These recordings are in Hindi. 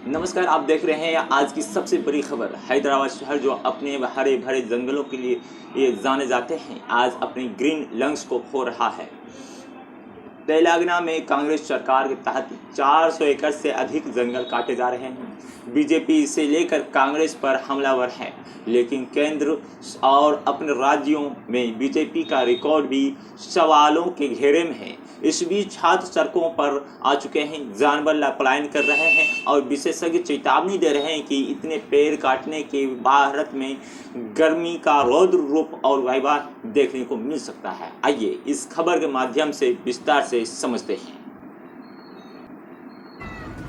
नमस्कार, आप देख रहे हैं आज की सबसे बड़ी खबर। हैदराबाद शहर जो अपने हरे भरे जंगलों के लिए ये जाने जाते हैं, आज अपनी ग्रीन लंग्स को खो रहा है। तेलंगाना में कांग्रेस सरकार के तहत 400 एकड़ से अधिक जंगल काटे जा रहे हैं। बीजेपी इसे लेकर कांग्रेस पर हमलावर है, लेकिन केंद्र और अपने राज्यों में बीजेपी का रिकॉर्ड भी सवालों के घेरे में है। इस बीच छात्र सड़कों पर आ चुके हैं, जानवर पलायन कर रहे हैं और विशेषज्ञ चेतावनी दे रहे हैं कि इतने पेड़ काटने के भारत में गर्मी का रौद्र रूप और भयावह देखने को मिल सकता है। आइए इस खबर के माध्यम से विस्तार से समझते हैं।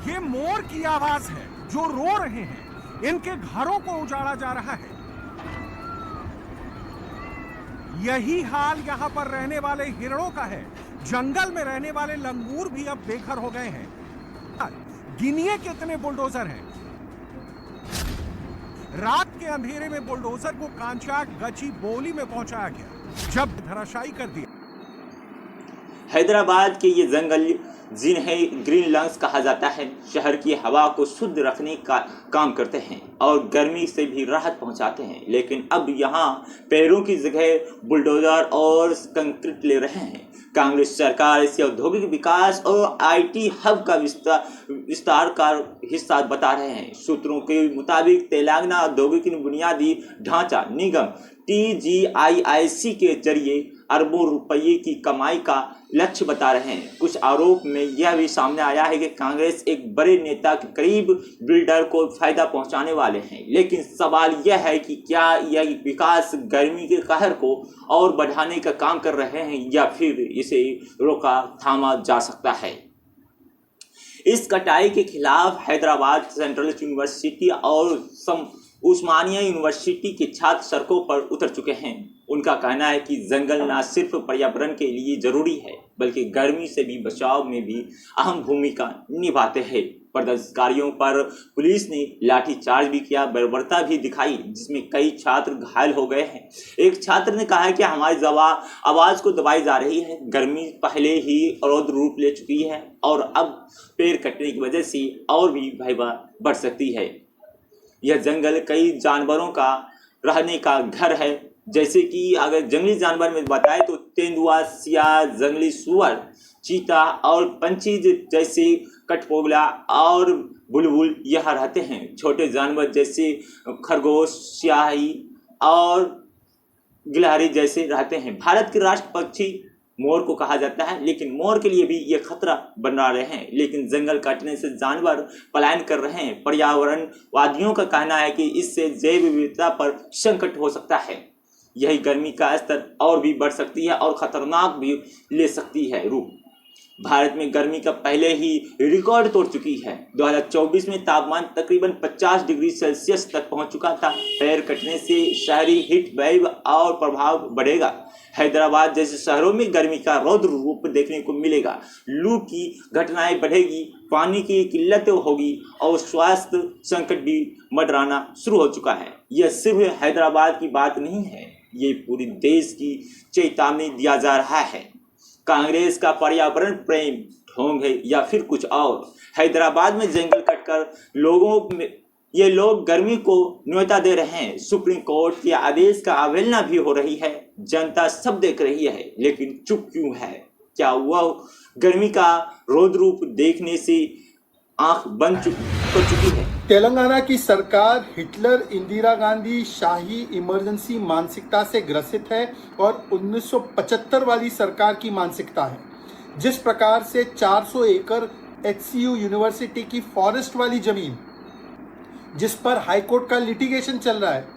ये मोर की आवाज है जो रो रहे हैं, इनके घरों को उजाड़ा जा रहा है। यही हाल यहाँ पर रहने वाले हिरणों का है। जंगल में रहने वाले लंगूर भी अब बेघर हो गए हैं। गिनिए कितने बुलडोजर हैं। रात के अंधेरे में बुलडोजर को कांचा गची बोली में पहुंचाया गया, जब धराशायी कर दिया। हैदराबाद के ये जंगल जिन्हें ग्रीन लंग्स कहा जाता है, शहर की हवा को शुद्ध रखने का काम करते हैं और गर्मी से भी राहत पहुंचाते हैं। लेकिन अब यहाँ पेड़ों की जगह बुलडोजर और कंक्रीट ले रहे हैं। कांग्रेस सरकार इसे औद्योगिक विकास और आईटी हब का विस्तार का हिस्सा बता रहे हैं। सूत्रों के मुताबिक तेलंगाना औद्योगिक बुनियादी ढांचा निगम TGIIC के जरिए अरबों रुपये की कमाई का लक्ष्य बता रहे हैं। कुछ आरोप में यह भी सामने आया है कि कांग्रेस एक बड़े नेता के करीब बिल्डर को फायदा पहुंचाने वाले हैं। लेकिन सवाल यह है कि क्या यह विकास गर्मी के कहर को और बढ़ाने का काम कर रहे हैं या फिर इसे रोका थामा जा सकता है। इस कटाई के खिलाफ हैदराबाद सेंट्रल यूनिवर्सिटी और उस्मानिया यूनिवर्सिटी के छात्र सड़कों पर उतर चुके हैं। उनका कहना है कि जंगल न सिर्फ पर्यावरण के लिए जरूरी है, बल्कि गर्मी से भी बचाव में भी अहम भूमिका निभाते हैं। प्रदर्शनकारियों पर पुलिस ने लाठीचार्ज भी किया, बर्बरता भी दिखाई, जिसमें कई छात्र घायल हो गए हैं। एक छात्र ने कहा कि हमारी आवाज़ को दबाई जा रही है। गर्मी पहले ही रौद्र रूप ले चुकी है और अब पेड़ कटने की वजह से और भी भयावह बढ़ सकती है। यह जंगल कई जानवरों का रहने का घर है, जैसे कि अगर जंगली जानवर में बताएं तो तेंदुआ, सियार, जंगली सुअर, चीता और पंछी जैसे कठफोगला और बुलबुल यहाँ रहते हैं। छोटे जानवर जैसे खरगोश, स्याही और गिलहरी जैसे रहते हैं। भारत के राष्ट्र पक्षी मोर को कहा जाता है, लेकिन मोर के लिए भी ये खतरा बना रहे हैं। लेकिन जंगल काटने से जानवर पलायन कर रहे हैं। पर्यावरणवादियों का कहना है कि इससे जैव विविधता पर संकट हो सकता है। यही गर्मी का स्तर और भी बढ़ सकती है और खतरनाक भी ले सकती है रूप। भारत में गर्मी का पहले ही रिकॉर्ड तोड़ चुकी है। 2024 में तापमान तकरीबन 50 डिग्री सेल्सियस तक पहुंच चुका था। पेड़ कटने से शहरी हीट वेव और प्रभाव बढ़ेगा। हैदराबाद जैसे शहरों में गर्मी का रौद्र रूप देखने को मिलेगा। लू की घटनाएं बढ़ेगी, पानी की किल्लत होगी और स्वास्थ्य संकट भी मंडराना शुरू हो चुका है। यह सिर्फ हैदराबाद की बात नहीं है, ये पूरी देश की चेतावनी दिया जा रहा है। कांग्रेस का पर्यावरण प्रेम ढोंग है या फिर कुछ और। हैदराबाद में जंगल कटकर ये लोग गर्मी को न्योता दे रहे हैं। सुप्रीम कोर्ट के आदेश का अवहेलना भी हो रही है। जनता सब देख रही है, लेकिन चुप क्यों है? क्या वह गर्मी का रौद्र रूप देखने से आंख बंद हो चुकी है? तेलंगाना की सरकार हिटलर, इंदिरा गांधी शाही इमरजेंसी मानसिकता से ग्रसित है और 1975 वाली सरकार की मानसिकता है। जिस प्रकार से 400 एकड़ HCU यूनिवर्सिटी की फॉरेस्ट वाली जमीन, जिस पर हाई कोर्ट का लिटिगेशन चल रहा है,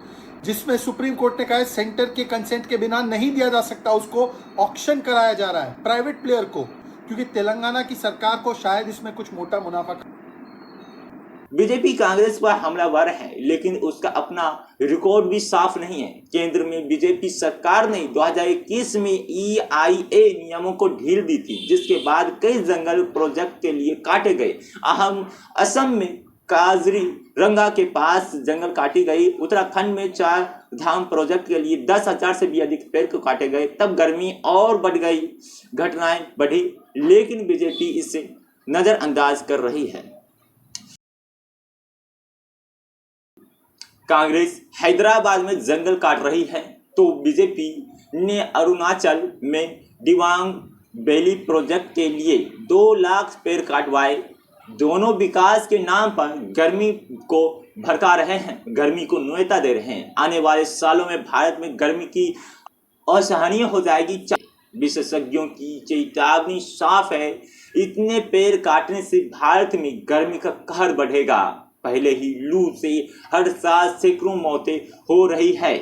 जिसमें सुप्रीम कोर्ट ने कहा है सेंटर के कंसेंट के बिना नहीं दिया जा सकता, उसको ऑक्शन कराया जा रहा है प्राइवेट प्लेयर को, क्योंकि तेलंगाना की सरकार को शायद इसमें कुछ मोटा मुनाफा। बीजेपी कांग्रेस पर हमलावर है, लेकिन उसका अपना रिकॉर्ड भी साफ नहीं है। केंद्र में बीजेपी सरकार ने 2021 में EIA नियमों को ढील दी थी, जिसके बाद कई जंगल प्रोजेक्ट के लिए काटे गए। असम में काजीरंगा के पास जंगल काटी गई। उत्तराखंड में 4 धाम प्रोजेक्ट के लिए 10,000 से भी अधिक पेड़ को काटे गए। तब गर्मी और बढ़ गई, घटनाएं बढ़ी, लेकिन बीजेपी इसे नजरअंदाज कर रही है। कांग्रेस हैदराबाद में जंगल काट रही है तो बीजेपी ने अरुणाचल में दिबांग वैली प्रोजेक्ट के लिए 2 लाख पेड़ काटवाए। दोनों विकास के नाम पर गर्मी को भड़का रहे हैं, गर्मी को न्योता दे रहे हैं। आने वाले सालों में भारत में गर्मी की असहनीय हो जाएगी। विशेषज्ञों की चेतावनी साफ है, इतने पेड़ काटने से भारत में गर्मी का कहर बढ़ेगा। पहले ही लू से हर साल सैकड़ों मौतें हो रही है।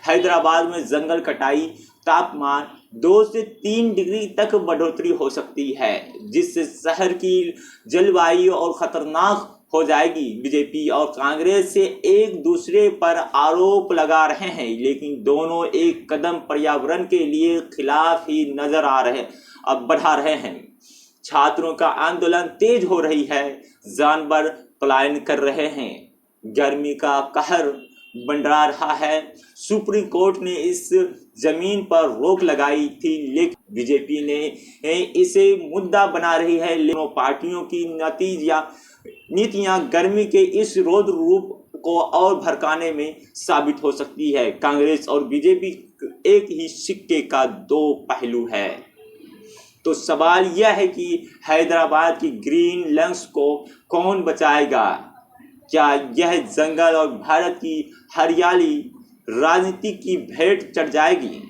हैदराबाद में जंगल कटाई तापमान 2 से 3 डिग्री तक बढ़ोतरी हो सकती है, जिससे शहर की जलवायु और खतरनाक हो जाएगी। बीजेपी और कांग्रेस से एक दूसरे पर आरोप लगा रहे हैं, लेकिन दोनों एक कदम पर्यावरण के लिए खिलाफ ही नजर आ रहे अब बढ़ा रहे हैं। छात्रों का आंदोलन तेज हो रही है, जानवर पलायन कर रहे हैं, गर्मी का कहर मंडरा रहा है। सुप्रीम कोर्ट ने इस जमीन पर रोक लगाई थी, लेकिन बीजेपी ने इसे मुद्दा बना रही है। दोनों पार्टियों की नीतियां गर्मी के इस रौद्र रूप को और भड़काने में साबित हो सकती है। कांग्रेस और बीजेपी एक ही सिक्के का 2 पहलू है। तो सवाल यह है कि हैदराबाद की ग्रीन लंग्स को कौन बचाएगा? क्या यह जंगल और भारत की हरियाली राजनीति की भेंट चढ़ जाएगी?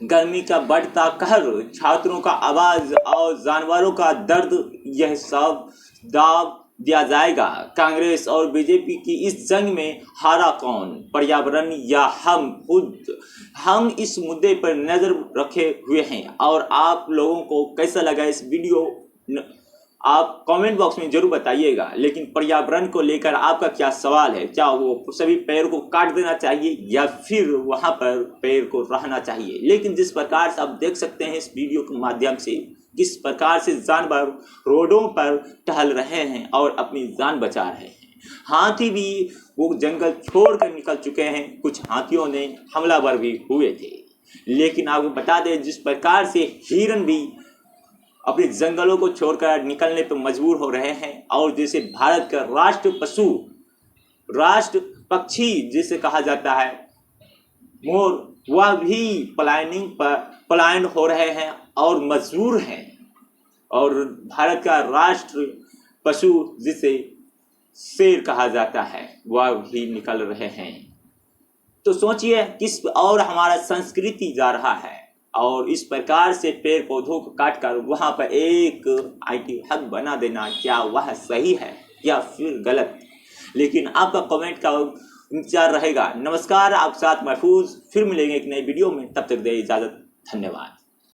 गर्मी का बढ़ता कहर, छात्रों का आवाज और जानवरों का दर्द, यह सब दाव दिया जाएगा। कांग्रेस और बीजेपी की इस जंग में हारा कौन, पर्यावरण या हम खुद? हम इस मुद्दे पर नजर रखे हुए हैं। और आप लोगों को कैसा लगा इस वीडियो, आप कमेंट बॉक्स में जरूर बताइएगा। लेकिन पर्यावरण को लेकर आपका क्या सवाल है? क्या वो सभी पेड़ को काट देना चाहिए या फिर वहां पर पेड़ को रहना चाहिए? लेकिन जिस प्रकार से आप देख सकते हैं इस वीडियो के माध्यम से, किस प्रकार से जानवर रोडों पर टहल रहे हैं और अपनी जान बचा रहे हैं। हाथी भी वो जंगल छोड़कर निकल चुके हैं, कुछ हाथियों ने हमलावर भी हुए थे। लेकिन आपको बता दें, जिस प्रकार से हिरन भी अपने जंगलों को छोड़कर निकलने पर मजबूर हो रहे हैं, और जैसे भारत का राष्ट्र पशु, राष्ट्र पक्षी जिसे कहा जाता है मोर, वह भी पलायन हो रहे हैं और मजबूर हैं। और भारत का राष्ट्र पशु जिसे शेर कहा जाता है, वह भी निकल रहे हैं। तो सोचिए किस और हमारा संस्कृति जा रहा है। और इस प्रकार से पेड़ पौधों को काटकर वहां पर एक IT हब बना देना, क्या वह सही है या फिर गलत? लेकिन आपका कमेंट का इंतजार रहेगा। नमस्कार, आप साथ महफूज, फिर मिलेंगे एक नई वीडियो में। तब तक दे इजाजत, धन्यवाद।